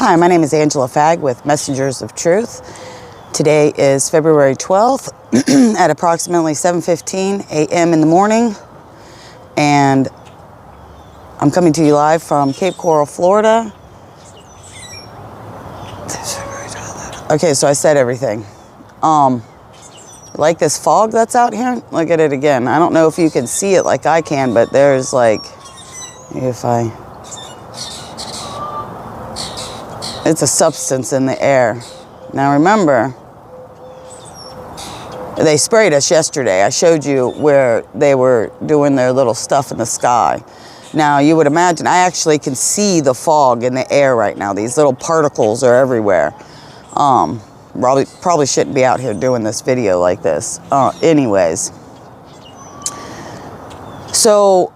Hi, my name is Angela Fagg with Messengers of Truth. Today is February 12th at approximately 7:15 a.m. in the morning, and I'm coming to you live from Cape Coral, Florida. Okay, so I said everything. Like this fog that's out here? Look at it again. I don't know if you can see it like I can, but there's like, it's a substance in the air. Now remember, they sprayed us yesterday. I showed you where they were doing their little stuff in the sky. Now you would imagine, I actually can see the fog in the air right now. These little particles are everywhere. Probably shouldn't be out here doing this video like this. Anyways. So,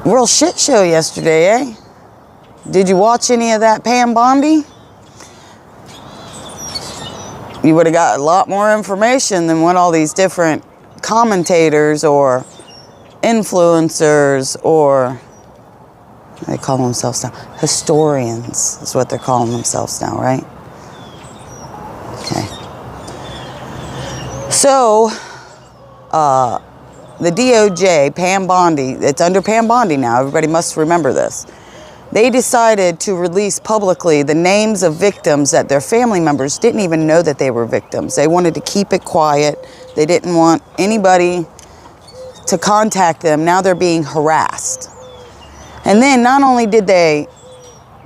real shit show yesterday, eh? Did you watch any of that Pam Bondi? You would have got a lot more information than what all these different commentators or influencers or, they call themselves now, historians is what they're calling themselves now, right? Okay. So, the DOJ, Pam Bondi, it's under Pam Bondi now, everybody must remember this. They decided to release publicly the names of victims that their family members didn't even know that they were victims. They wanted to keep it quiet. They didn't want anybody to contact them. Now they're being harassed. And then not only did they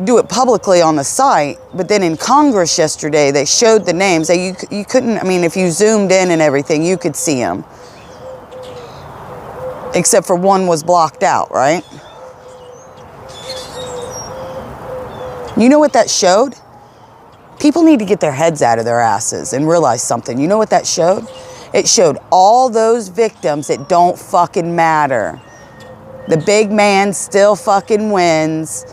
do it publicly on the site, but then in Congress yesterday, they showed the names. You couldn't, I mean, if you zoomed in and everything, you could see them. Except for one was blocked out, right? You know what that showed? People need to get their heads out of their asses and realize something. You know what that showed? It showed all those victims that don't fucking matter. The big man still fucking wins.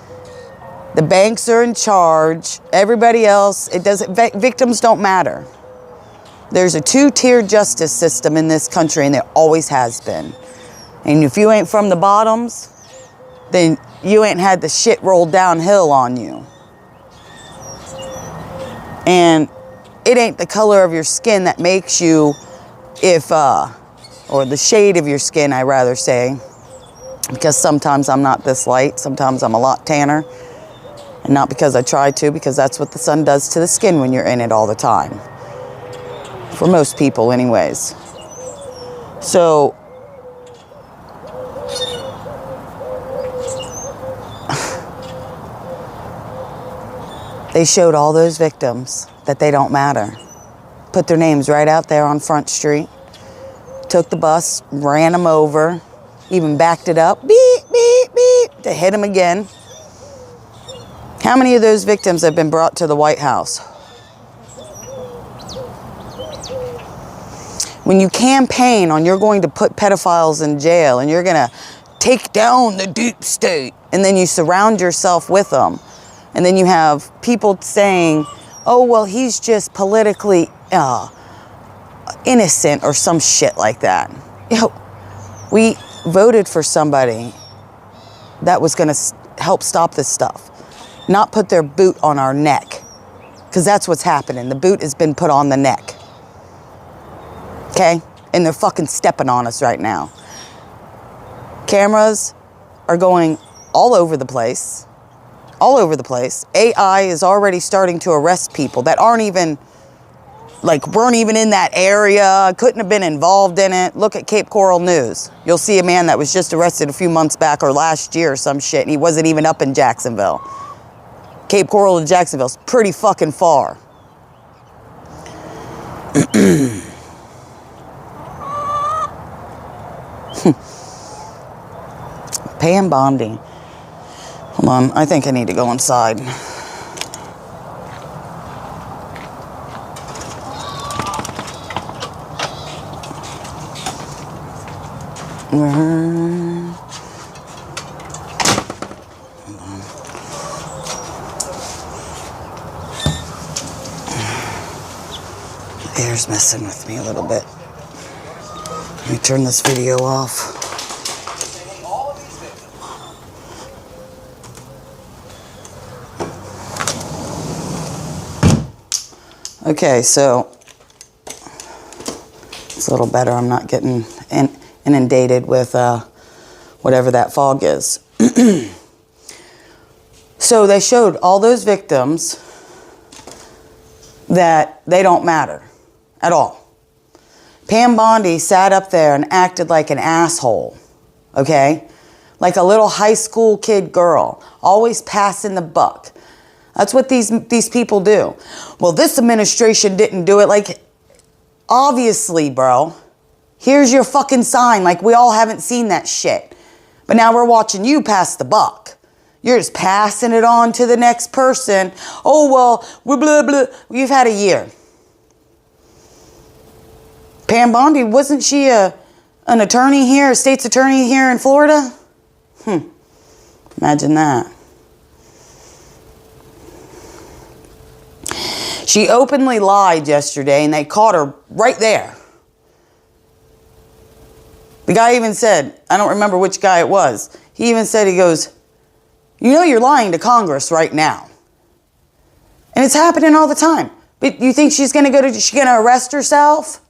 The banks are in charge. Everybody else, it doesn't, victims don't matter. There's a two-tier justice system in this country, and there always has been. And if you ain't from the bottoms, then you ain't had the shit rolled downhill on you. And it ain't the color of your skin that makes you, or the shade of your skin, I rather say, because sometimes I'm not this light, sometimes I'm a lot tanner, and not because I try to, because that's what the sun does to the skin when you're in it all the time. For most people anyways. So, they showed all those victims that they don't matter. Put their names right out there on Front Street. Took the bus, ran them over, even backed it up, beep, beep, beep, to hit them again. How many of those victims have been brought to the White House? When you campaign on you're going to put pedophiles in jail and you're going to take down the deep state, and then you surround yourself with them, and then you have people saying, oh, well, he's just politically innocent or some shit like that. You know, we voted for somebody that was going to help stop this stuff, not put their boot on our neck, because that's what's happening. The boot has been put on the neck. Okay? And they're fucking stepping on us right now. Cameras are going all over the place. All over the place. AI is already starting to arrest people that aren't even, weren't even in that area, couldn't have been involved in it. Look at Cape Coral News. You'll see a man that was just arrested a few months back or last year or some shit, and he wasn't even up in Jacksonville. Cape Coral to Jacksonville's pretty fucking far. Pam Bondi. Hold on, I think I need to go inside. The air's messing with me a little bit. Let me turn this video off. Okay, so it's a little better. I'm not getting inundated with whatever that fog is. So they showed all those victims that they don't matter at all. Pam Bondi sat up there and acted like an asshole, okay? Like a little high school kid girl, always passing the buck. That's what these people do. Well, this administration didn't do it. Like, obviously, bro. Here's your fucking sign. Like, we all haven't seen that shit. But now we're watching you pass the buck. You're just passing it on to the next person. Oh, well, we're blah, blah. You've had a year. Pam Bondi, wasn't she an attorney here, a state's attorney here in Florida? Imagine that. She openly lied yesterday, and they caught her right there. The guy even said, I don't remember which guy it was. He even said, he goes, you know you're lying to Congress right now. And it's happening all the time. But you think she's going to arrest herself?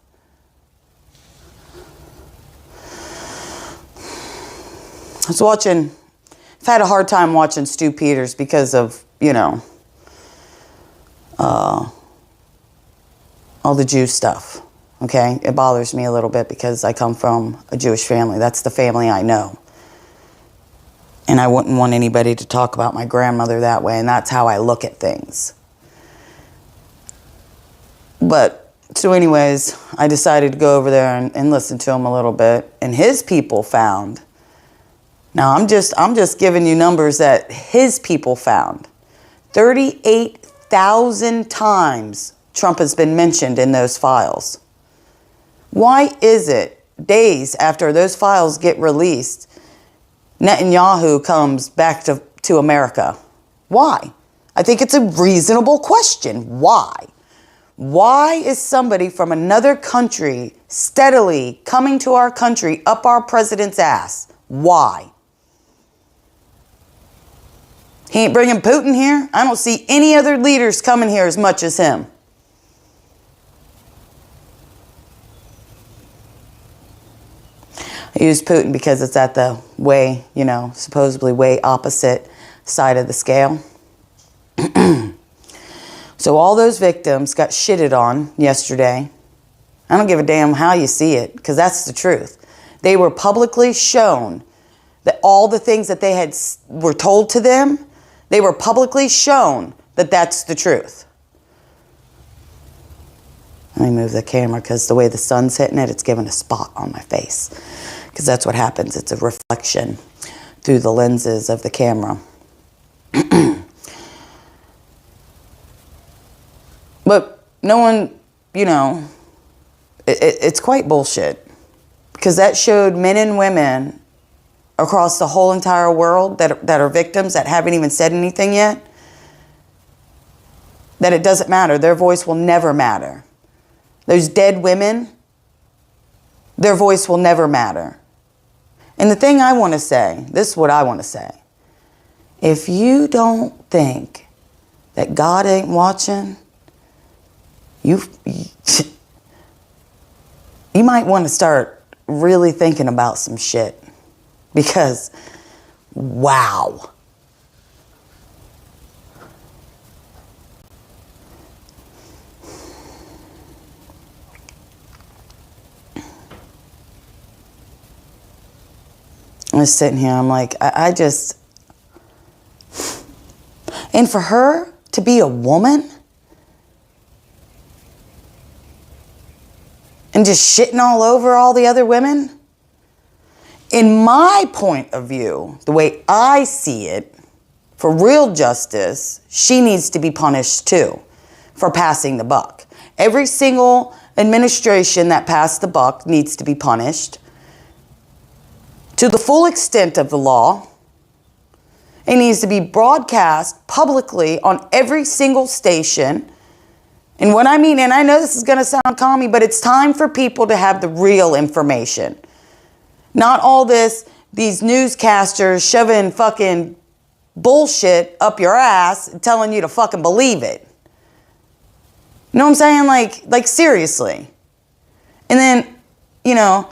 I've had a hard time watching Stu Peters because of, all the Jew stuff, okay? It bothers me a little bit because I come from a Jewish family. That's the family I know. And I wouldn't want anybody to talk about my grandmother that way, and that's how I look at things. But, so anyways, I decided to go over there and listen to him a little bit, and his people found, now I'm just giving you numbers that his people found, 38,000 times Trump has been mentioned in those files. Why is it days after those files get released, Netanyahu comes back to America? Why? I think it's a reasonable question. Why? Why is somebody from another country steadily coming to our country up our president's ass? Why? He ain't bringing Putin here. I don't see any other leaders coming here as much as him. I use Putin because it's at the way, supposedly way opposite side of the scale. So all those victims got shitted on yesterday. I don't give a damn how you see it, because that's the truth. They were publicly shown that all the things that they were told to them, they were publicly shown that that's the truth. Let me move the camera because the way the sun's hitting it, it's giving a spot on my face. Because that's what happens. It's a reflection through the lenses of the camera. But no one, it's quite bullshit. Because that showed men and women across the whole entire world that are victims that haven't even said anything yet, that it doesn't matter. Their voice will never matter. Those dead women, their voice will never matter. And the thing I want to say, this is what I want to say. If you don't think that God ain't watching, you might want to start really thinking about some shit. Because, wow. I was sitting here, I'm like, I just... And for her to be a woman and just shitting all over all the other women, in my point of view, the way I see it, for real justice, she needs to be punished too for passing the buck. Every single administration that passed the buck needs to be punished to the full extent of the law. It needs to be broadcast publicly on every single station. And what I mean, and I know this is going to sound commie, but it's time for people to have the real information. Not all these newscasters shoving fucking bullshit up your ass and telling you to fucking believe it. You know what I'm saying? Like seriously. And then, you know,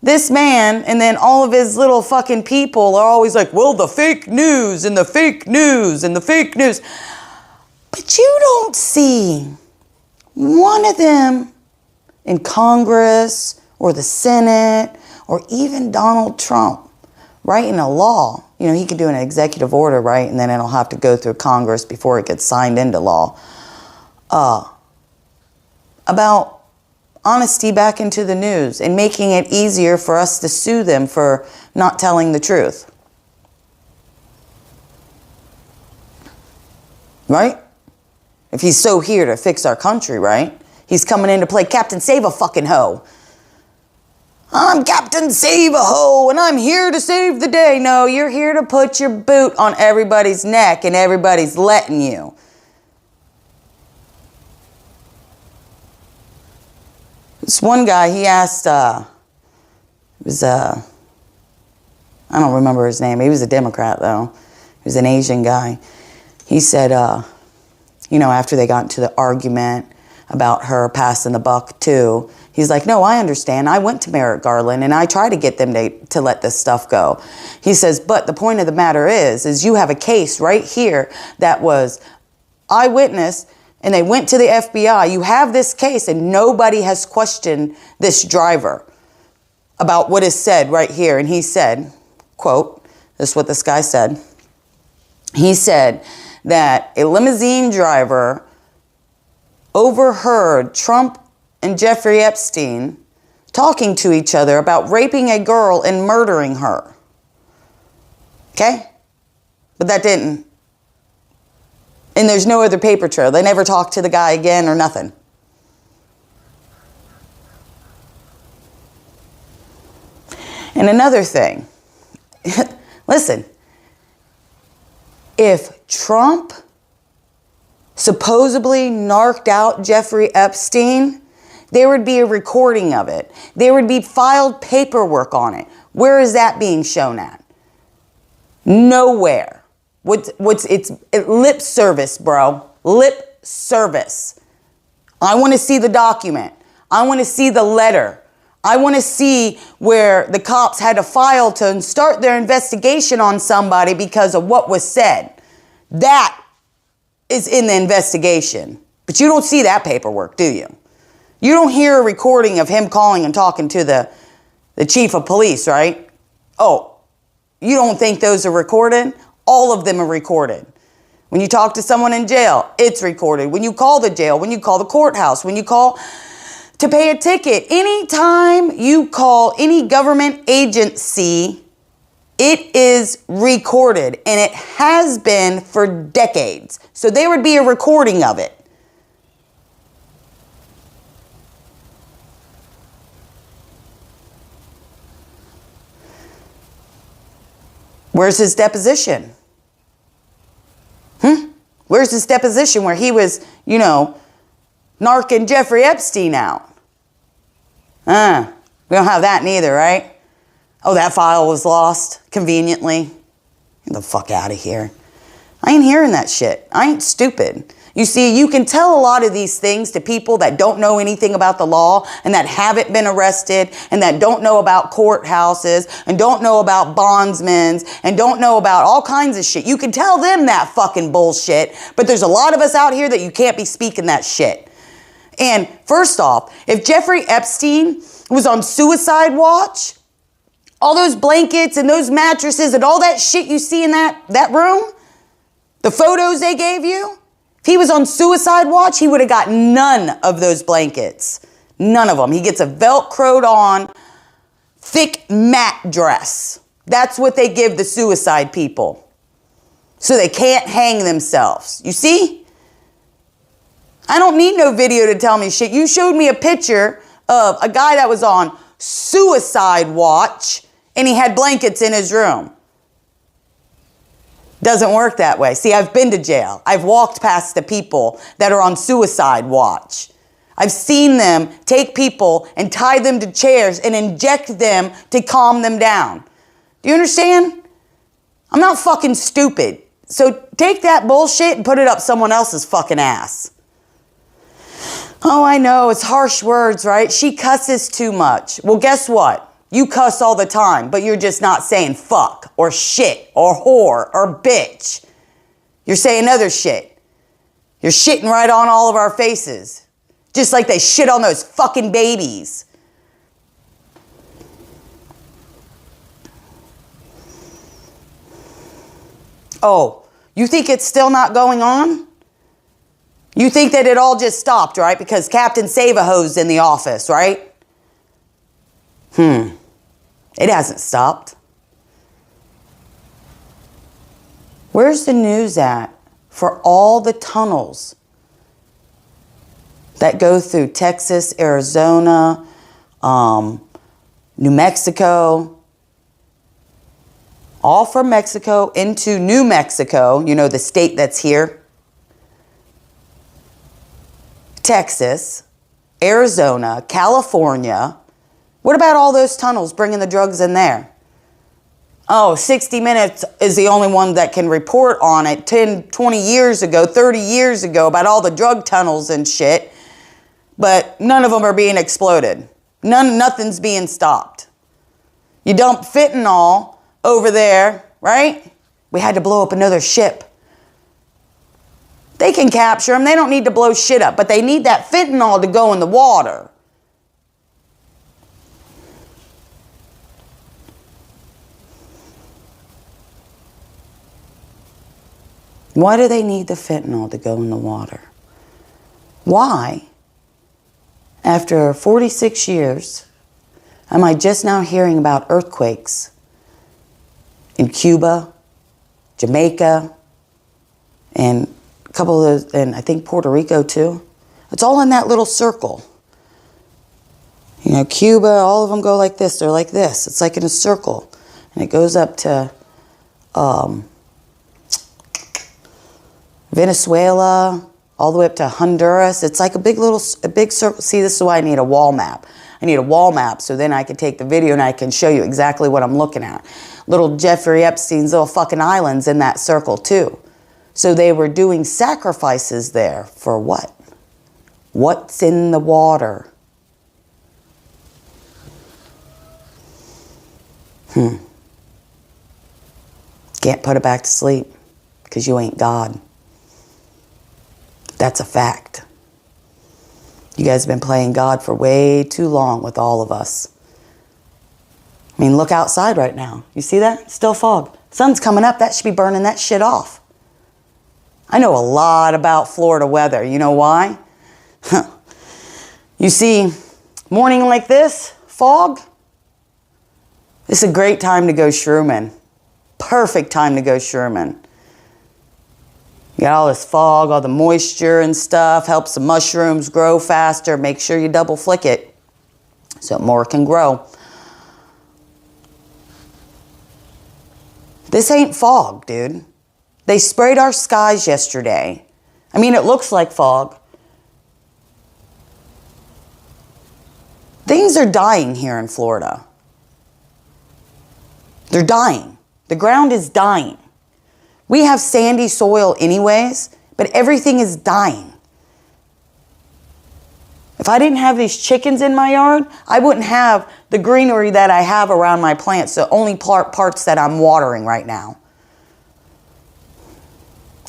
this man and then all of his little fucking people are always like, well, the fake news and the fake news and the fake news. But you don't see one of them in Congress or the Senate or even Donald Trump writing a law. You know, he could do an executive order, right? And then it'll have to go through Congress before it gets signed into law. About honesty back into the news and making it easier for us to sue them for not telling the truth. Right? If he's so here to fix our country, right? He's coming in to play Captain Save-A-Fucking-Ho. I'm Captain Save-A-Ho and I'm here to save the day. No, you're here to put your boot on everybody's neck and everybody's letting you. This one guy, he asked, I don't remember his name. He was a Democrat, though. He was an Asian guy. He said, you know, after they got into the argument about her passing the buck, too, he's like, no, I understand. I went to Merrick Garland, and I tried to get them to let this stuff go. He says, but the point of the matter is you have a case right here that was eyewitness, and they went to the FBI. You have this case and nobody has questioned this driver about what is said right here. And he said, quote, this is what this guy said. He said that a limousine driver overheard Trump and Jeffrey Epstein talking to each other about raping a girl and murdering her. Okay? But that didn't. And there's no other paper trail. They never talked to the guy again or nothing. And another thing, listen, if Trump supposedly narked out Jeffrey Epstein, there would be a recording of it. There would be filed paperwork on it. Where is that being shown at? Nowhere. It's lip service, bro. Lip service. I want to see the document. I want to see the letter. I want to see where the cops had to file to start their investigation on somebody because of what was said. That is in the investigation. But you don't see that paperwork, do you? You don't hear a recording of him calling and talking to the chief of police, right? Oh, you don't think those are recorded? All of them are recorded. When you talk to someone in jail, it's recorded. When you call the jail, when you call the courthouse, when you call to pay a ticket, anytime you call any government agency, it is recorded, and it has been for decades. So there would be a recording of it. Where's his deposition? Where's his deposition where he was, you know, narking Jeffrey Epstein out? We don't have that neither, right? Oh, that file was lost conveniently. Get the fuck out of here. I ain't hearing that shit. I ain't stupid. You see, you can tell a lot of these things to people that don't know anything about the law and that haven't been arrested and that don't know about courthouses and don't know about bondsmen and don't know about all kinds of shit. You can tell them that fucking bullshit, but there's a lot of us out here that you can't be speaking that shit. And first off, if Jeffrey Epstein was on suicide watch, all those blankets and those mattresses and all that shit you see in that room, the photos they gave you, if he was on suicide watch, he would have got none of those blankets. None of them. He gets a Velcroed on, thick mat dress. That's what they give the suicide people. So they can't hang themselves. You see? I don't need no video to tell me shit. You showed me a picture of a guy that was on suicide watch and he had blankets in his room. Doesn't work that way. See, I've been to jail. I've walked past the people that are on suicide watch. I've seen them take people and tie them to chairs and inject them to calm them down. Do you understand? I'm not fucking stupid. So take that bullshit and put it up someone else's fucking ass. Oh, I know, it's harsh words, right? She cusses too much. Well, guess what? You cuss all the time, but you're just not saying fuck or shit or whore or bitch. You're saying other shit. You're shitting right on all of our faces. Just like they shit on those fucking babies. Oh, you think it's still not going on? You think that it all just stopped, right? Because Captain Save-A-Ho's in the office, right? It hasn't stopped. Where's the news at for all the tunnels that go through Texas, Arizona, New Mexico, all from Mexico into New Mexico, you know, the state that's here, Texas, Arizona, California. What about all those tunnels bringing the drugs in there? Oh, 60 Minutes is the only one that can report on it 10, 20 years ago, 30 years ago about all the drug tunnels and shit. But none of them are being exploded. Nothing's being stopped. You dump fentanyl over there, right? We had to blow up another ship. They can capture them. They don't need to blow shit up, but they need that fentanyl to go in the water. Why do they need the fentanyl to go in the water? Why, after 46 years, am I just now hearing about earthquakes in Cuba, Jamaica, and a couple of those, and I think Puerto Rico too? It's all in that little circle. You know, Cuba, all of them go like this. They're like this. It's like in a circle. And it goes up to Venezuela, all the way up to Honduras. It's like a big circle. See, this is why I need a wall map. I need a wall map so then I can take the video and I can show you exactly what I'm looking at. Little Jeffrey Epstein's little fucking islands in that circle too. So they were doing sacrifices there for what? What's in the water? Can't put it back to sleep because you ain't God. That's a fact. You guys have been playing God for way too long with all of us. I mean, look outside right now. You see that? Still fog. Sun's coming up. That should be burning that shit off. I know a lot about Florida weather. You know why? You see, morning like this, fog, it's a great time to go shrooming. Perfect time to go shrooming. You got all this fog, all the moisture and stuff, helps the mushrooms grow faster. Make sure you double flick it so more can grow. This ain't fog, dude. They sprayed our skies yesterday. I mean, it looks like fog. Things are dying here in Florida. They're dying. The ground is dying. We have sandy soil anyways, but everything is dying. If I didn't have these chickens in my yard, I wouldn't have the greenery that I have around my plants, the only parts that I'm watering right now.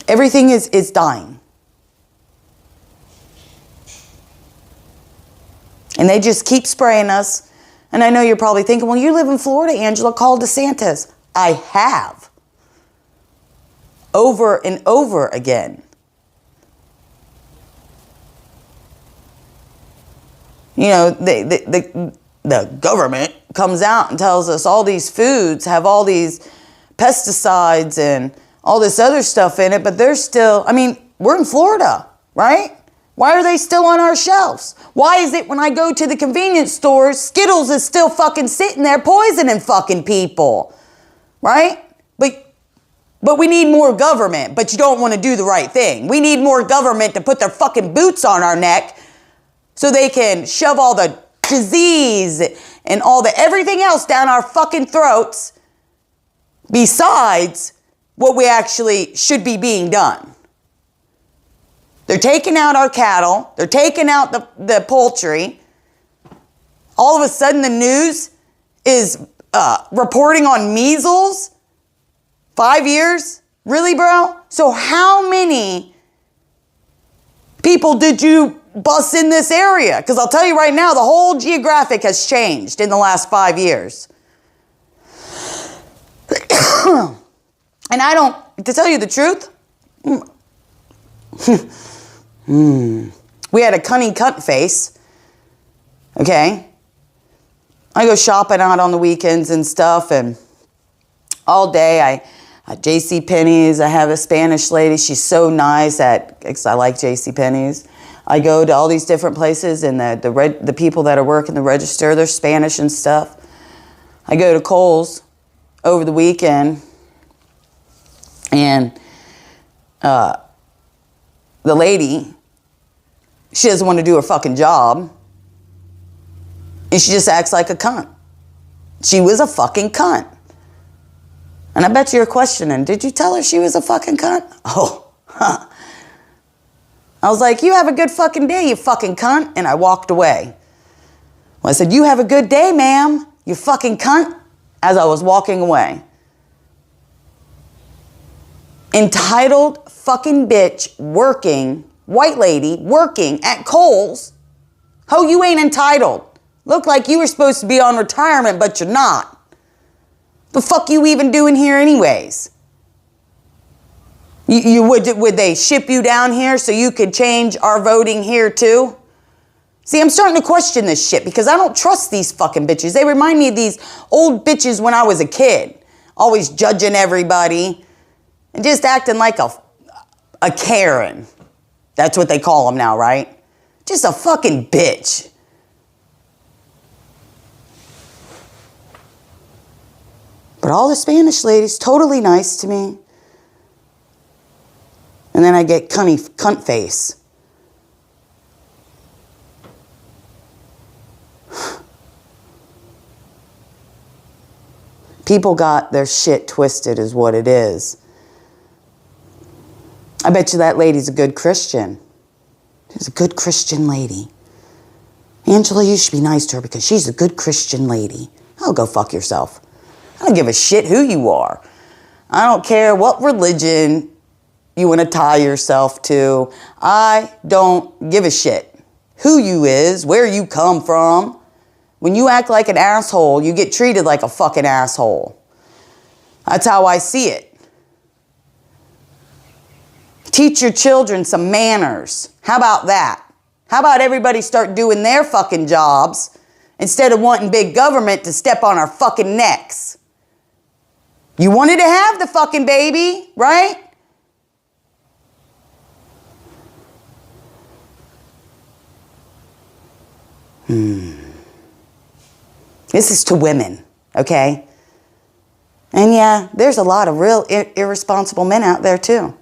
Everything is dying. And they just keep spraying us. And I know you're probably thinking, well, you live in Florida, Angela, call DeSantis. I have. Over and over again. You know, the government comes out and tells us all these foods have all these pesticides and all this other stuff in it, but they're still, I mean, we're in Florida, right? Why are they still on our shelves? Why is it when I go to the convenience stores, Skittles is still fucking sitting there poisoning fucking people, right? But we need more government, but you don't want to do the right thing. We need more government to put their fucking boots on our neck so they can shove all the disease and all the everything else down our fucking throats besides what we actually should be being done. They're taking out our cattle. They're taking out the poultry. All of a sudden, the news is reporting on measles. 5 years? Really, bro? So how many people did you bus in this area? Because I'll tell you right now, the whole geographic has changed in the last 5 years. And I don't, to tell you the truth, we had a cunning cunt face, okay? I go shopping out on the weekends and stuff, and all day I at JCPenney's, I have a Spanish lady. She's so nice because I like JCPenney's. I go to all these different places, and the people that are working the register, they're Spanish and stuff. I go to Kohl's over the weekend, and the lady, she doesn't want to do her fucking job, and she just acts like a cunt. She was a fucking cunt. And I bet you're questioning, did you tell her she was a fucking cunt? Oh, huh. I was like, you have a good fucking day, you fucking cunt. And I walked away. Well, I said, you have a good day, ma'am, you fucking cunt, as I was walking away. Entitled fucking bitch working, white lady working at Kohl's. Ho, you ain't entitled. Look like you were supposed to be on retirement, but you're not. The fuck you even doing here anyways? Would they ship you down here so you could change our voting here too? See, I'm starting to question this shit because I don't trust these fucking bitches. They remind me of these old bitches when I was a kid. Always judging everybody and just acting like a Karen. That's what they call them now, right? Just a fucking bitch. But all the Spanish ladies, totally nice to me. And then I get cunt face. People got their shit twisted is what it is. I bet you that lady's a good Christian. She's a good Christian lady. Angela, you should be nice to her because she's a good Christian lady. Oh, go fuck yourself. I don't give a shit who you are. I don't care what religion you want to tie yourself to. I don't give a shit who you is, where you come from. When you act like an asshole, you get treated like a fucking asshole. That's how I see it. Teach your children some manners. How about that? How about everybody start doing their fucking jobs instead of wanting big government to step on our fucking necks? You wanted to have the fucking baby, right? This is to women, okay? And yeah, there's a lot of real irresponsible men out there too.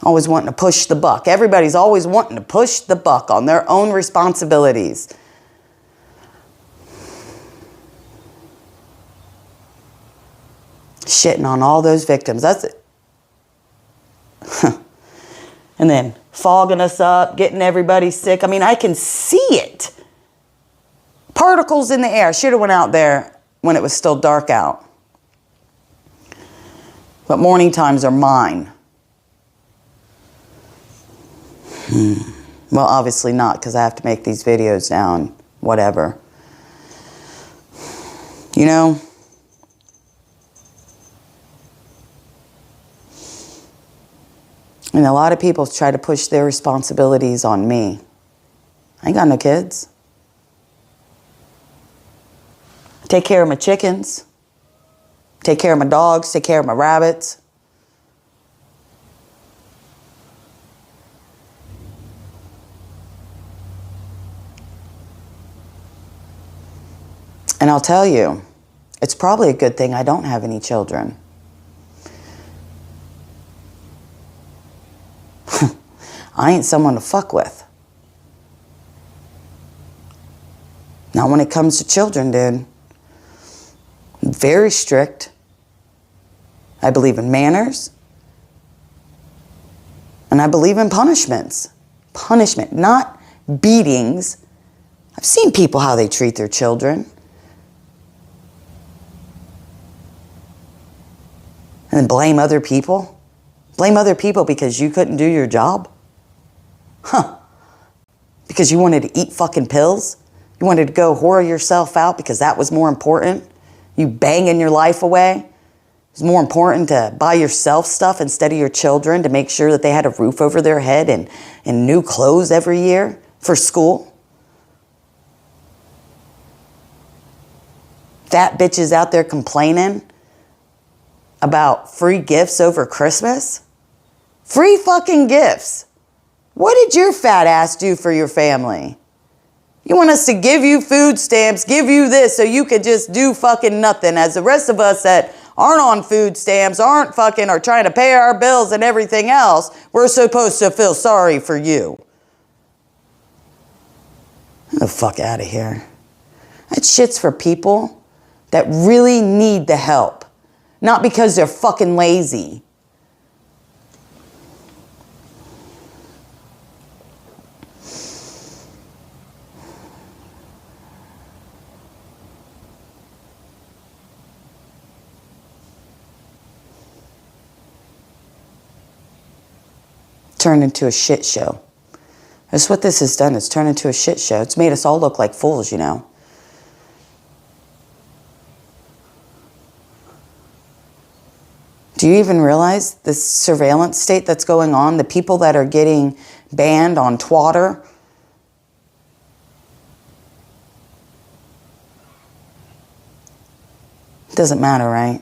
Always wanting to push the buck. Everybody's always wanting to push the buck on their own responsibilities. Shitting on all those victims. That's it. And then fogging us up, getting everybody sick. I mean, I can see it. Particles in the air. Should have went out there when it was still dark out. But morning times are mine. Well, obviously not, because I have to make these videos now and whatever. You know? And a lot of people try to push their responsibilities on me. I ain't got no kids. I take care of my chickens. Take care of my dogs. Take care of my rabbits. And I'll tell you, it's probably a good thing I don't have any children. I ain't someone to fuck with. Not when it comes to children, dude. I'm very strict. I believe in manners. And I believe in punishments. Punishment, not beatings. I've seen people how they treat their children. And then blame other people. Blame other people because you couldn't do your job. Huh. Because you wanted to eat fucking pills? You wanted to go whore yourself out because that was more important? You banging your life away? It's more important to buy yourself stuff instead of your children to make sure that they had a roof over their head and new clothes every year for school? Fat bitches out there complaining about free gifts over Christmas? Free fucking gifts. What did your fat ass do for your family? You want us to give you food stamps, give you this so you could just do fucking nothing, as the rest of us that aren't on food stamps, aren't fucking, or trying to pay our bills and everything else, we're supposed to feel sorry for you. Get the fuck out of here. That shit's for people that really need the help, not because they're fucking lazy. Turned into a shit show. That's what this has done. It's turned into a shit show. It's made us all look like fools, you know. Do you even realize the surveillance state that's going on? The people that are getting banned on Twitter? It doesn't matter, right?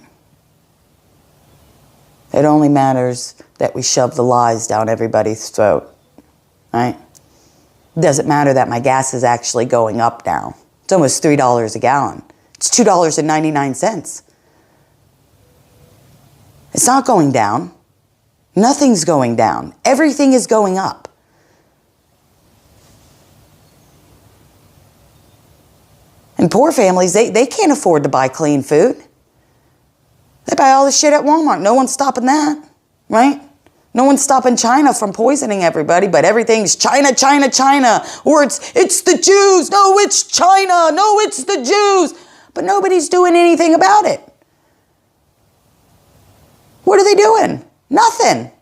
It only matters that we shove the lies down everybody's throat, right? It doesn't matter that my gas is actually going up now. It's almost $3 a gallon. It's $2.99. It's not going down. Nothing's going down. Everything is going up. And poor families, they can't afford to buy clean food. They buy all the shit at Walmart. No one's stopping that, right? No one's stopping China from poisoning everybody, but everything's China, China, China. Or it's the Jews. No, it's China. No, it's the Jews. But nobody's doing anything about it. What are they doing? Nothing.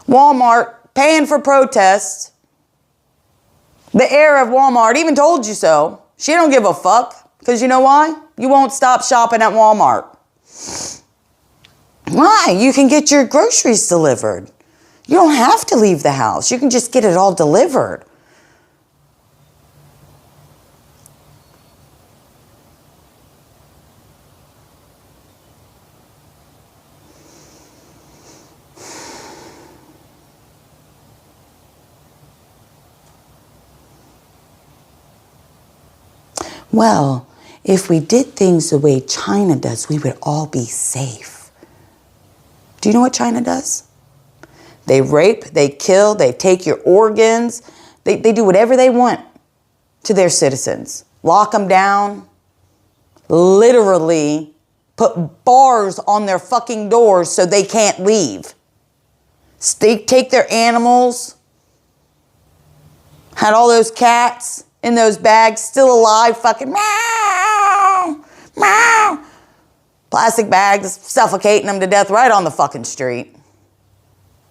Walmart paying for protests. The heir of Walmart even told you so. She don't give a fuck. Because you know why? You won't stop shopping at Walmart. Why? You can get your groceries delivered. You don't have to leave the house. You can just get it all delivered. Well, if we did things the way China does, we would all be safe. Do you know what China does? They rape, they kill, they take your organs. They do whatever they want to their citizens. Lock them down. Literally put bars on their fucking doors so they can't leave. They take their animals. Had all those cats in those bags still alive, fucking meow, meow. Plastic bags, suffocating them to death right on the fucking street.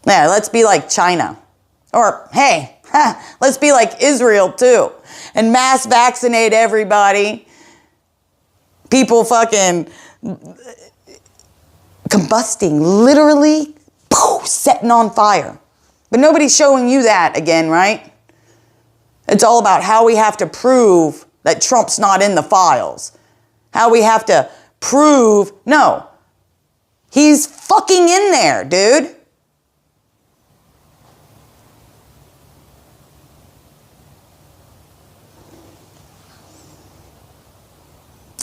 Yeah, let's be like China. Or, hey, let's be like Israel too. And mass vaccinate everybody. People fucking combusting, literally setting on fire. But nobody's showing you that again, right? It's all about how we have to prove that Trump's not in the files. How we have to prove, no, he's fucking in there, dude.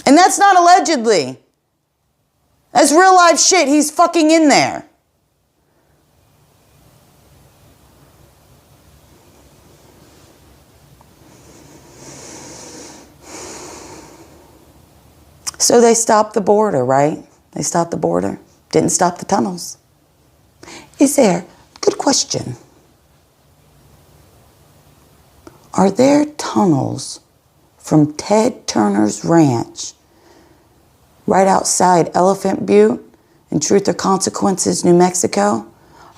And that's not allegedly. That's real life shit. He's fucking in there. So they stopped the border, right? They stopped the border. Didn't stop the tunnels. Is there Good question. Are there tunnels from Ted Turner's ranch right outside Elephant Butte in Truth or Consequences, New Mexico?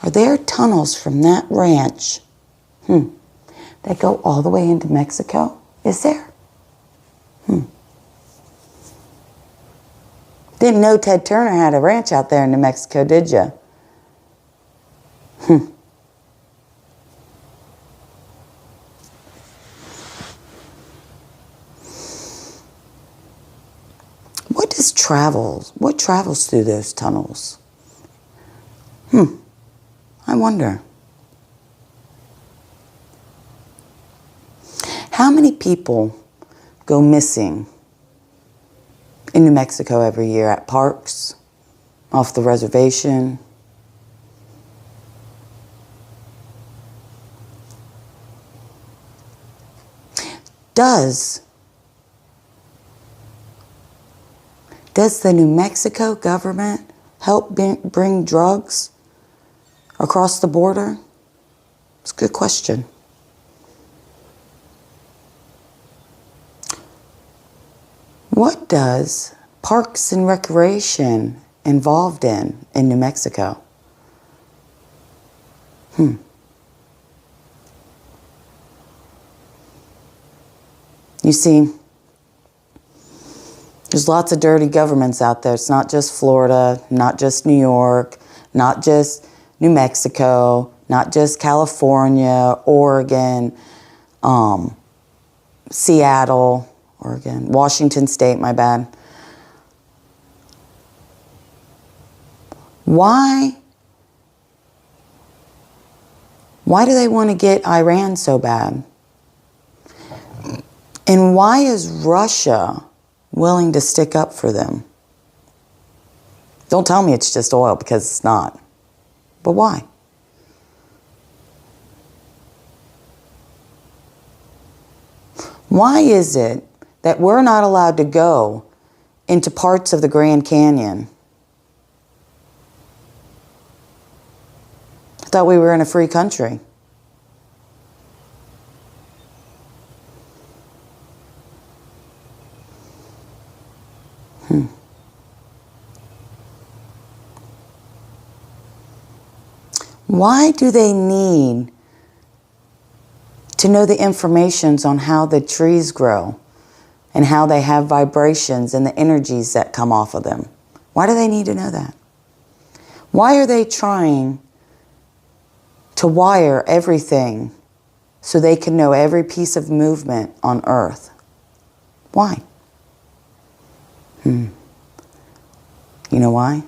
Are there tunnels from that ranch that go all the way into Mexico? Is there? Didn't know Ted Turner had a ranch out there in New Mexico, did you? What travels through those tunnels? I wonder. How many people go missing in New Mexico every year at parks, off the reservation? Does the New Mexico government help bring drugs across the border? It's a good question. What does Parks and Recreation involved in New Mexico? You see, there's lots of dirty governments out there. It's not just Florida, not just New York, not just New Mexico, not just California, Oregon, Seattle, Oregon, Washington State, my bad. Why do they want to get Iran so bad? And why is Russia willing to stick up for them? Don't tell me it's just oil, because it's not. But why? Why is it that we're not allowed to go into parts of the Grand Canyon? I thought we were in a free country. Why do they need to know the informations on how the trees grow and how they have vibrations and the energies that come off of them? Why do they need to know that? Why are they trying to wire everything so they can know every piece of movement on Earth? Why? You know why?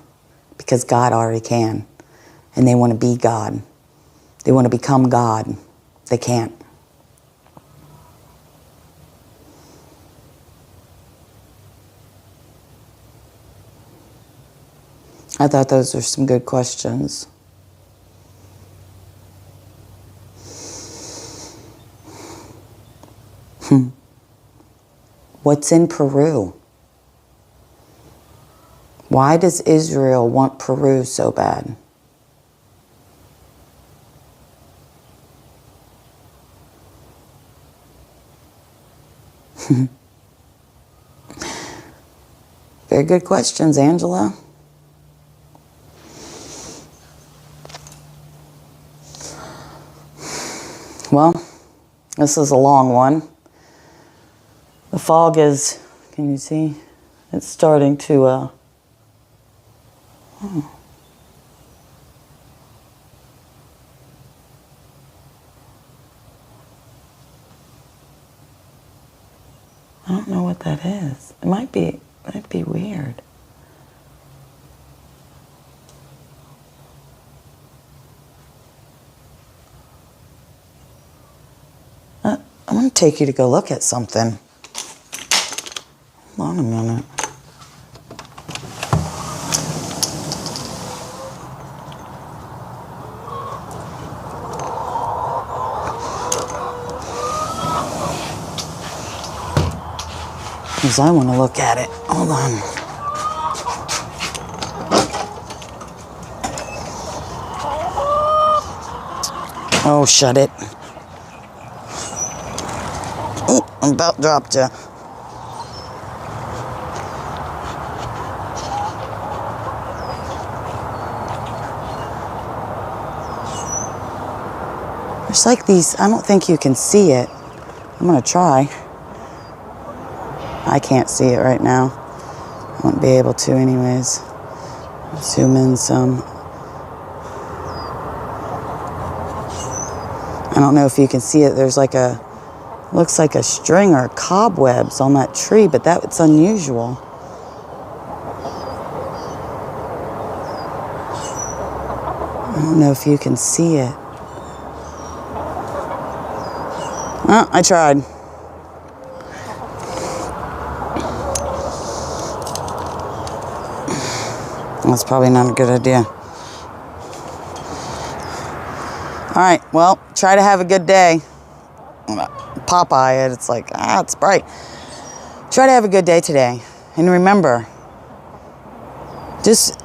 Because God already can. And they want to be God. They want to become God. They can't. I thought those were some good questions. What's in Peru? Why does Israel want Peru so bad? Very good questions, Angela. Well, this is a long one. The fog is, can you see? It's starting to, I don't know what that is. It might be weird. I'm going to take you to go look at something. Hold on a minute. Because I want to look at it. Hold on. Oh, shut it. Oh, I'm about dropped you. There's like these, I don't think you can see it. I'm gonna try. I can't see it right now. I won't be able to anyways. Zoom in some. I don't know if you can see it. There's like a, looks like a string or cobwebs on that tree, but that's unusual. I don't know if you can see it. Well, I tried. That's probably not a good idea. All right, well, try to have a good day. Popeye it, it's like, it's bright. Try to have a good day today. And remember, just,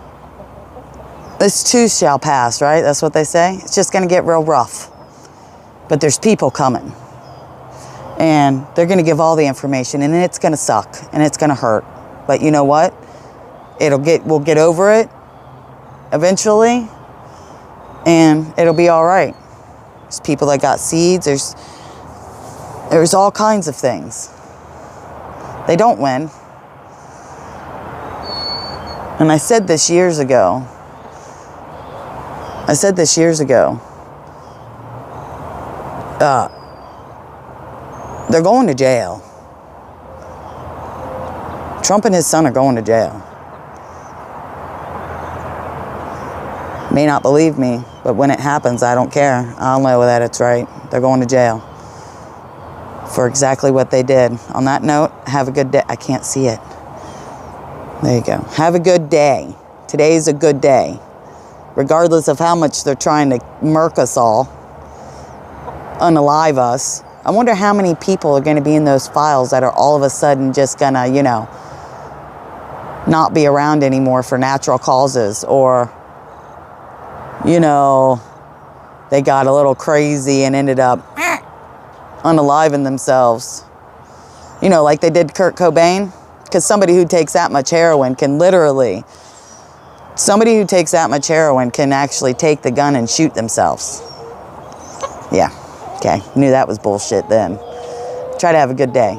this too shall pass, right? That's what they say. It's just gonna get real rough. But there's people coming. And they're gonna give all the information, and it's gonna suck, and it's gonna hurt. But you know what? We'll get over it eventually, and it'll be all right. There's people that got seeds. There's all kinds of things. They don't win. And I said this years ago. They're going to jail. Trump and his son are going to jail. May not believe me, but when it happens, I don't care. I'll know that it's right. They're going to jail for exactly what they did. On that note, have a good day. I can't see it. There you go. Have a good day. Today's a good day. Regardless of how much they're trying to murk us all, unalive us. I wonder how many people are going to be in those files that are all of a sudden just going to, not be around anymore for natural causes, or, they got a little crazy and ended up unaliving themselves. Like they did Kurt Cobain. Because somebody who takes that much heroin can actually take the gun and shoot themselves. Yeah. Okay. Knew that was bullshit then. Try to have a good day.